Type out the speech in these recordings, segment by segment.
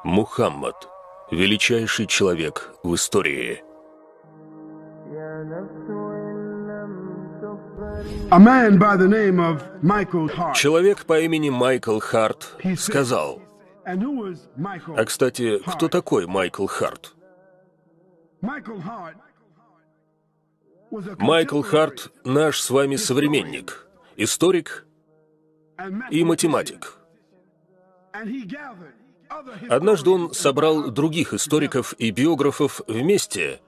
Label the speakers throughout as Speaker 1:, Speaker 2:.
Speaker 1: Мухаммад – величайший человек в истории. Человек по имени Майкл Харт сказал. А, кстати, кто такой Майкл Харт? Майкл Харт – наш с вами современник, историк и математик. Однажды он собрал других историков и биографов вместе,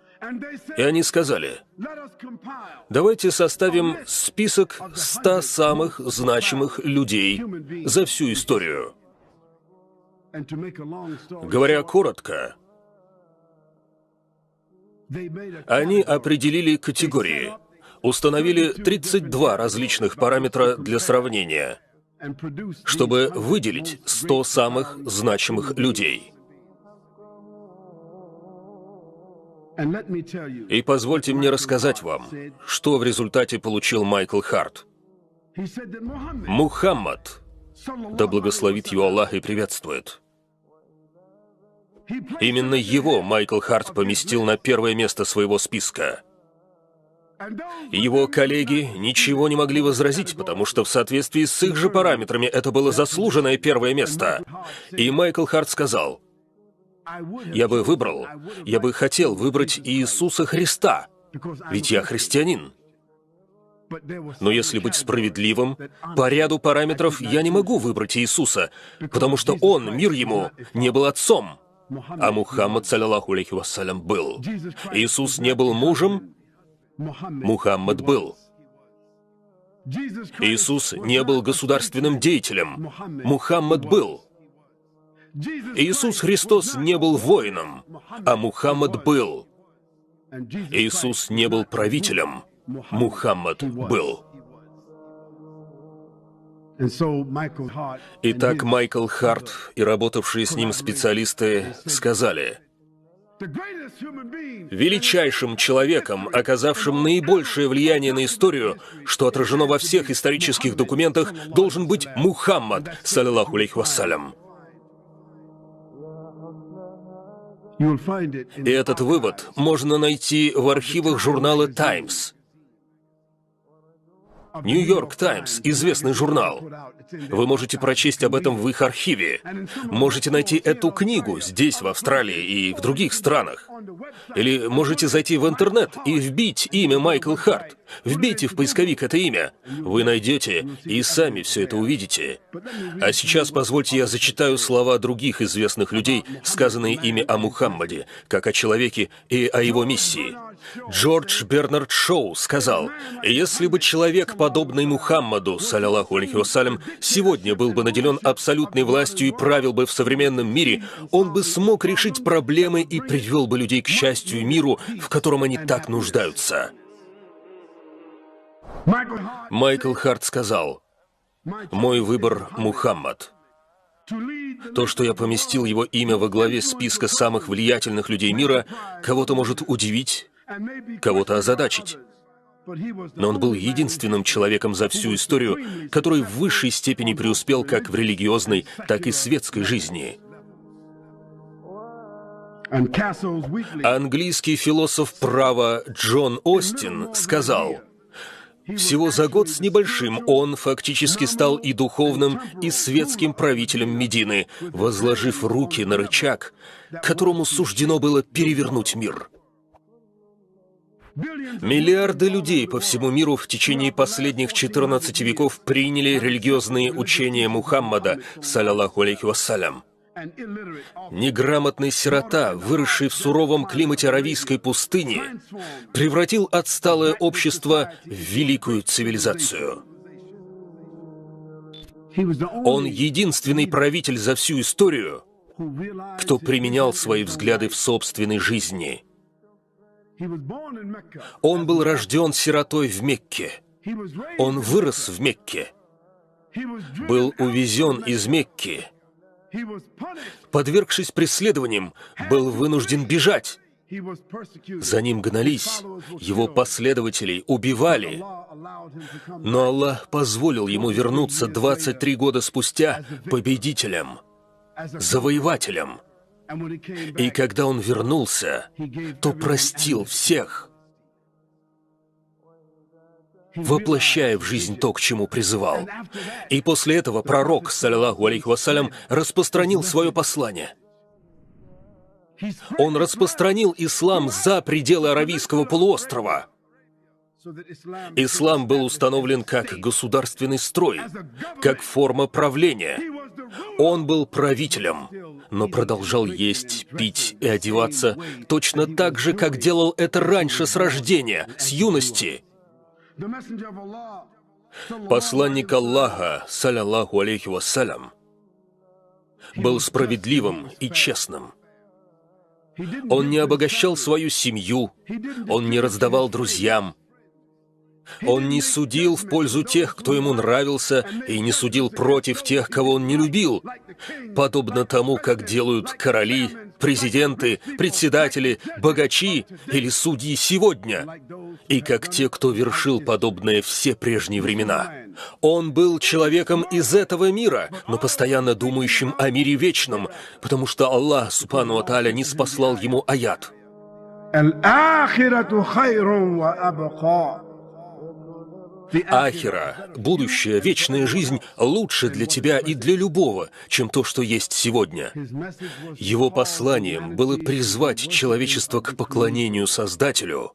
Speaker 1: и они сказали: давайте составим список 100 самых значимых людей за всю историю. Говоря коротко, они определили категории, установили 32 различных параметра для сравнения, чтобы выделить 100 самых значимых людей. И позвольте мне рассказать вам, что в результате получил Майкл Харт. Мухаммад, да благословит его Аллах и приветствует. Именно его Майкл Харт поместил на первое место своего списка. Его коллеги ничего не могли возразить, потому что в соответствии с их же параметрами это было заслуженное первое место. И Майкл Харт сказал: я бы хотел выбрать Иисуса Христа, ведь я христианин. Но если быть справедливым, по ряду параметров я не могу выбрать Иисуса, потому что Он, мир Ему, не был отцом, а Мухаммад, саллаллаху алейхи вассалям, был. Иисус не был мужем, Мухаммад был. Иисус не был государственным деятелем, Мухаммад был. Иисус Христос не был воином, а Мухаммад был. Иисус не был правителем, Мухаммад был. Итак, Майкл Харт и работавшие с ним специалисты сказали: величайшим человеком, оказавшим наибольшее влияние на историю, что отражено во всех исторических документах, должен быть Мухаммад, саллаллаху алейхи вассалям. И этот вывод можно найти в архивах журнала «Таймс». «Нью-Йорк Таймс» — известный журнал. Вы можете прочесть об этом в их архиве. Можете найти эту книгу здесь, в Австралии и в других странах. Или можете зайти в интернет и вбить имя Майкл Харт. Вбейте в поисковик это имя. Вы найдете и сами все это увидите. А сейчас позвольте я зачитаю слова других известных людей, сказанные ими о Мухаммаде, как о человеке и о его миссии. Джордж Бернард Шоу сказал: если бы человек, подобный Мухаммаду, саллаллаху алейхи вассалям, сегодня был бы наделен абсолютной властью и правил бы в современном мире, он бы смог решить проблемы и привел бы людей к счастью и миру, в котором они так нуждаются. Майкл Харт сказал: мой выбор — Мухаммад. То, что я поместил его имя во главе списка самых влиятельных людей мира, кого-то может удивить, кого-то озадачить. Но он был единственным человеком за всю историю, который в высшей степени преуспел как в религиозной, так и светской жизни. Английский философ права Джон Остин сказал: всего за год с небольшим он фактически стал и духовным, и светским правителем Медины, возложив руки на рычаг, которому суждено было перевернуть мир. Миллиарды людей по всему миру в течение последних 14 веков приняли религиозные учения Мухаммада, саллаллаху алейхи вассалям. Неграмотный сирота, выросший в суровом климате аравийской пустыни, превратил отсталое общество в великую цивилизацию. Он единственный правитель за всю историю, кто применял свои взгляды в собственной жизни. Он был рожден сиротой в Мекке. Он вырос в Мекке. Был увезен из Мекки. Подвергшись преследованиям, был вынужден бежать. За ним гнались, его последователей убивали. Но Аллах позволил ему вернуться 23 года спустя победителем, завоевателем. И когда он вернулся, то простил всех, воплощая в жизнь то, к чему призывал. И после этого пророк, саллаллаху алейхи вассалям, распространил свое послание. Он распространил ислам за пределы Аравийского полуострова. Ислам был установлен как государственный строй, как форма правления. Он был правителем, но продолжал есть, пить и одеваться точно так же, как делал это раньше с рождения, с юности. Посланник Аллаха, саллаллаху алейхи вассалям, был справедливым и честным. Он не обогащал свою семью, он не раздавал друзьям, он не судил в пользу тех, кто ему нравился, и не судил против тех, кого он не любил, подобно тому, как делают короли, президенты, председатели, богачи или судьи сегодня, и как те, кто вершил подобное все прежние времена. Он был человеком из этого мира, но постоянно думающим о мире вечном, потому что Аллах, субхану ва тааля, не спаслал ему аят. Ахира, будущее, вечная жизнь лучше для тебя и для любого, чем то, что есть сегодня. Его посланием было призвать человечество к поклонению Создателю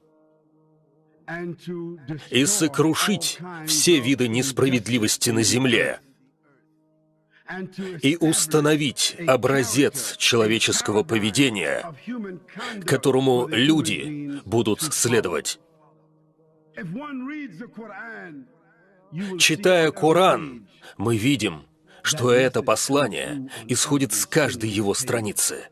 Speaker 1: и сокрушить все виды несправедливости на земле, и установить образец человеческого поведения, которому люди будут следовать. Читая Коран, мы видим, что это послание исходит с каждой его страницы.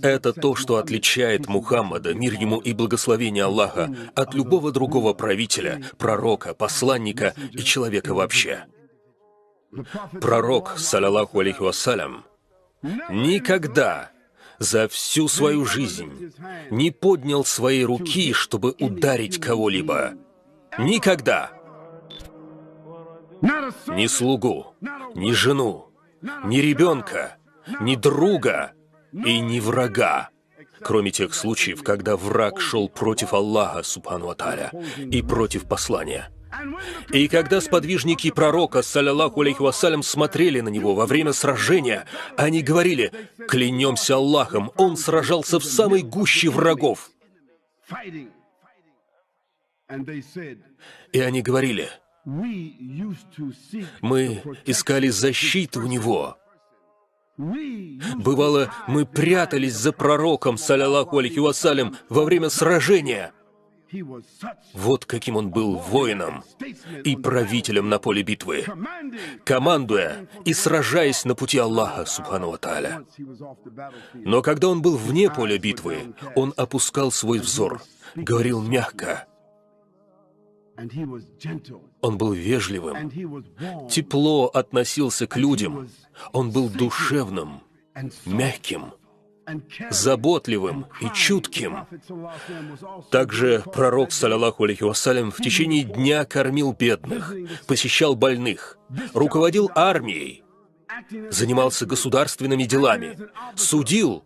Speaker 1: Это то, что отличает Мухаммада, мир ему и благословение Аллаха, от любого другого правителя, пророка, посланника и человека вообще. Пророк, саллаллаху алейхи вассалям, никогда за всю свою жизнь не поднял своей руки, чтобы ударить кого-либо. Никогда. Ни слугу, ни жену, ни ребенка, ни друга и ни врага, кроме тех случаев, когда враг шел против Аллаха, субхану ва тааля, и против послания. И когда сподвижники пророка, саллаллаху алейхи вассалям, смотрели на него во время сражения, они говорили: «Клянемся Аллахом, он сражался в самой гуще врагов». И они говорили: «Мы искали защиту у него». Бывало, мы прятались за пророком, саллаллаху алейхи вассалям, во время сражения. Вот каким он был воином и правителем на поле битвы, командуя и сражаясь на пути Аллаха, субхану ва тааля. Но когда он был вне поля битвы, он опускал свой взор, говорил мягко. Он был вежливым, тепло относился к людям, он был душевным, мягким, заботливым и чутким. Также пророк, саллаллаху алейхи вассалям, в течение дня кормил бедных, посещал больных, руководил армией, занимался государственными делами, судил,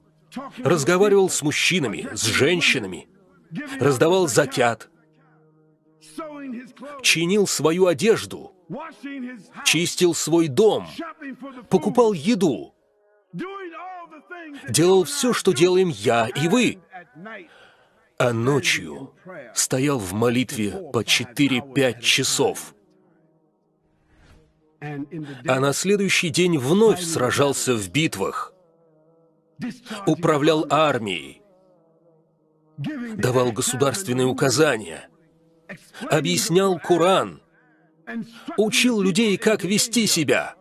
Speaker 1: разговаривал с мужчинами, с женщинами, раздавал закят, чинил свою одежду, чистил свой дом, покупал еду, делал все, что делаем я и вы, а ночью стоял в молитве по 4-5 часов, а на следующий день вновь сражался в битвах, управлял армией, давал государственные указания, объяснял Коран, учил людей, как вести себя.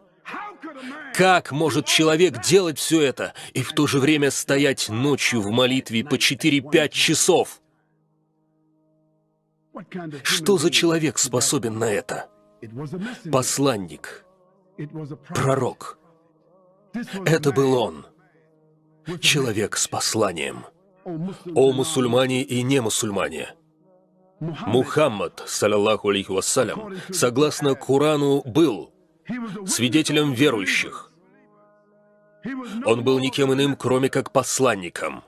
Speaker 1: Как может человек делать все это и в то же время стоять ночью в молитве по 4-5 часов? Что за человек способен на это? Посланник, пророк. Это был он, человек с посланием. О мусульмане и не мусульмане! Мухаммад, саллаллаху алейхи вассалям, согласно Корану, был свидетелем верующих, Он был никем иным, кроме как посланником.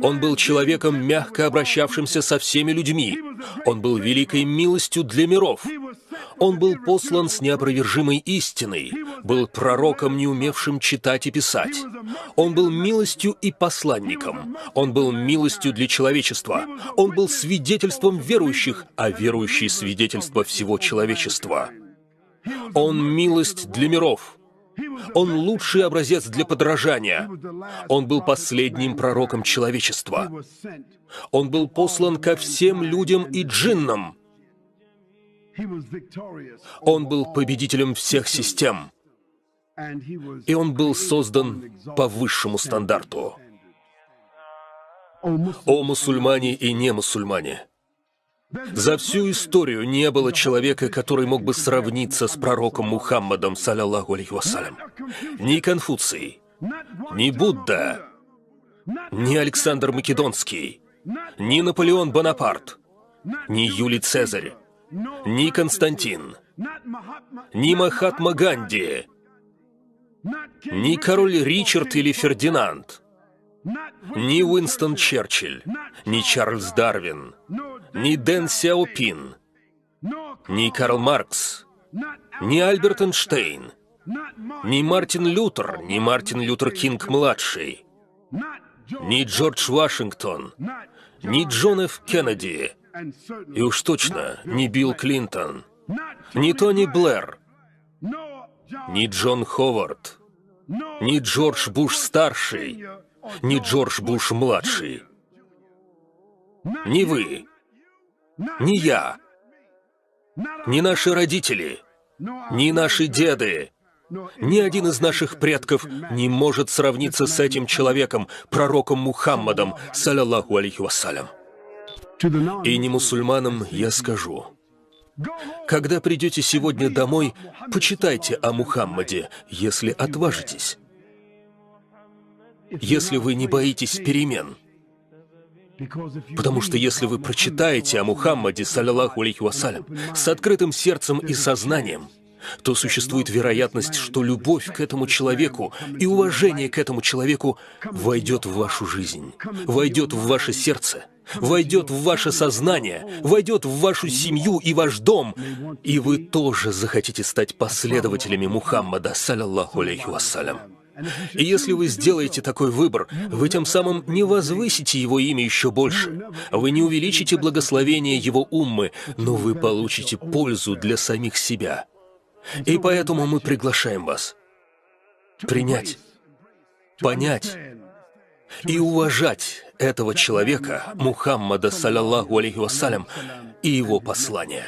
Speaker 1: Он был человеком, мягко обращавшимся со всеми людьми. Он был великой милостью для миров. Он был послан с неопровержимой истиной, был пророком, не умевшим читать и писать. Он был милостью и посланником. Он был милостью для человечества. Он был свидетельством верующих, а верующие — свидетельство всего человечества. Он милость для миров. Он лучший образец для подражания. Он был последним пророком человечества. Он был послан ко всем людям и джиннам. Он был победителем всех систем. И он был создан по высшему стандарту. О мусульмане и не мусульмане! За всю историю не было человека, который мог бы сравниться с пророком Мухаммадом, саллаллаху алейхи вассалям. Ни Конфуций, ни Будда, ни Александр Македонский, ни Наполеон Бонапарт, ни Юлий Цезарь, ни Константин, ни Махатма Ганди, ни король Ричард или Фердинанд, ни Уинстон Черчилль, ни Чарльз Дарвин, ни Дэн Сяопин, ни Карл Маркс, ни Альберт Эйнштейн, ни Мартин Лютер, ни Мартин Лютер Кинг-младший, ни Джордж Вашингтон, ни Джон Ф. Кеннеди, и уж точно не Билл Клинтон, ни Тони Блэр, ни Джон Ховард, ни Джордж Буш-старший, ни Джордж Буш-младший, ни вы, ни я, ни наши родители, ни наши деды, ни один из наших предков не может сравниться с этим человеком, пророком Мухаммадом, саллаллаху алейхи вассалям. И не мусульманам я скажу: когда придете сегодня домой, почитайте о Мухаммаде, если отважитесь. Если вы не боитесь перемен. Потому что если вы прочитаете о Мухаммаде, саллаллаху алейхи вассалям, с открытым сердцем и сознанием, то существует вероятность, что любовь к этому человеку и уважение к этому человеку войдет в вашу жизнь, войдет в ваше сердце, войдет в ваше сознание, войдет в вашу семью и ваш дом, и вы тоже захотите стать последователями Мухаммада, саллаллаху алейхи вассалям. И если вы сделаете такой выбор, вы тем самым не возвысите его имя еще больше, вы не увеличите благословение его уммы, но вы получите пользу для самих себя. И поэтому мы приглашаем вас принять, понять и уважать этого человека, Мухаммада, саллаллаху алейхи вассалям, и его послание.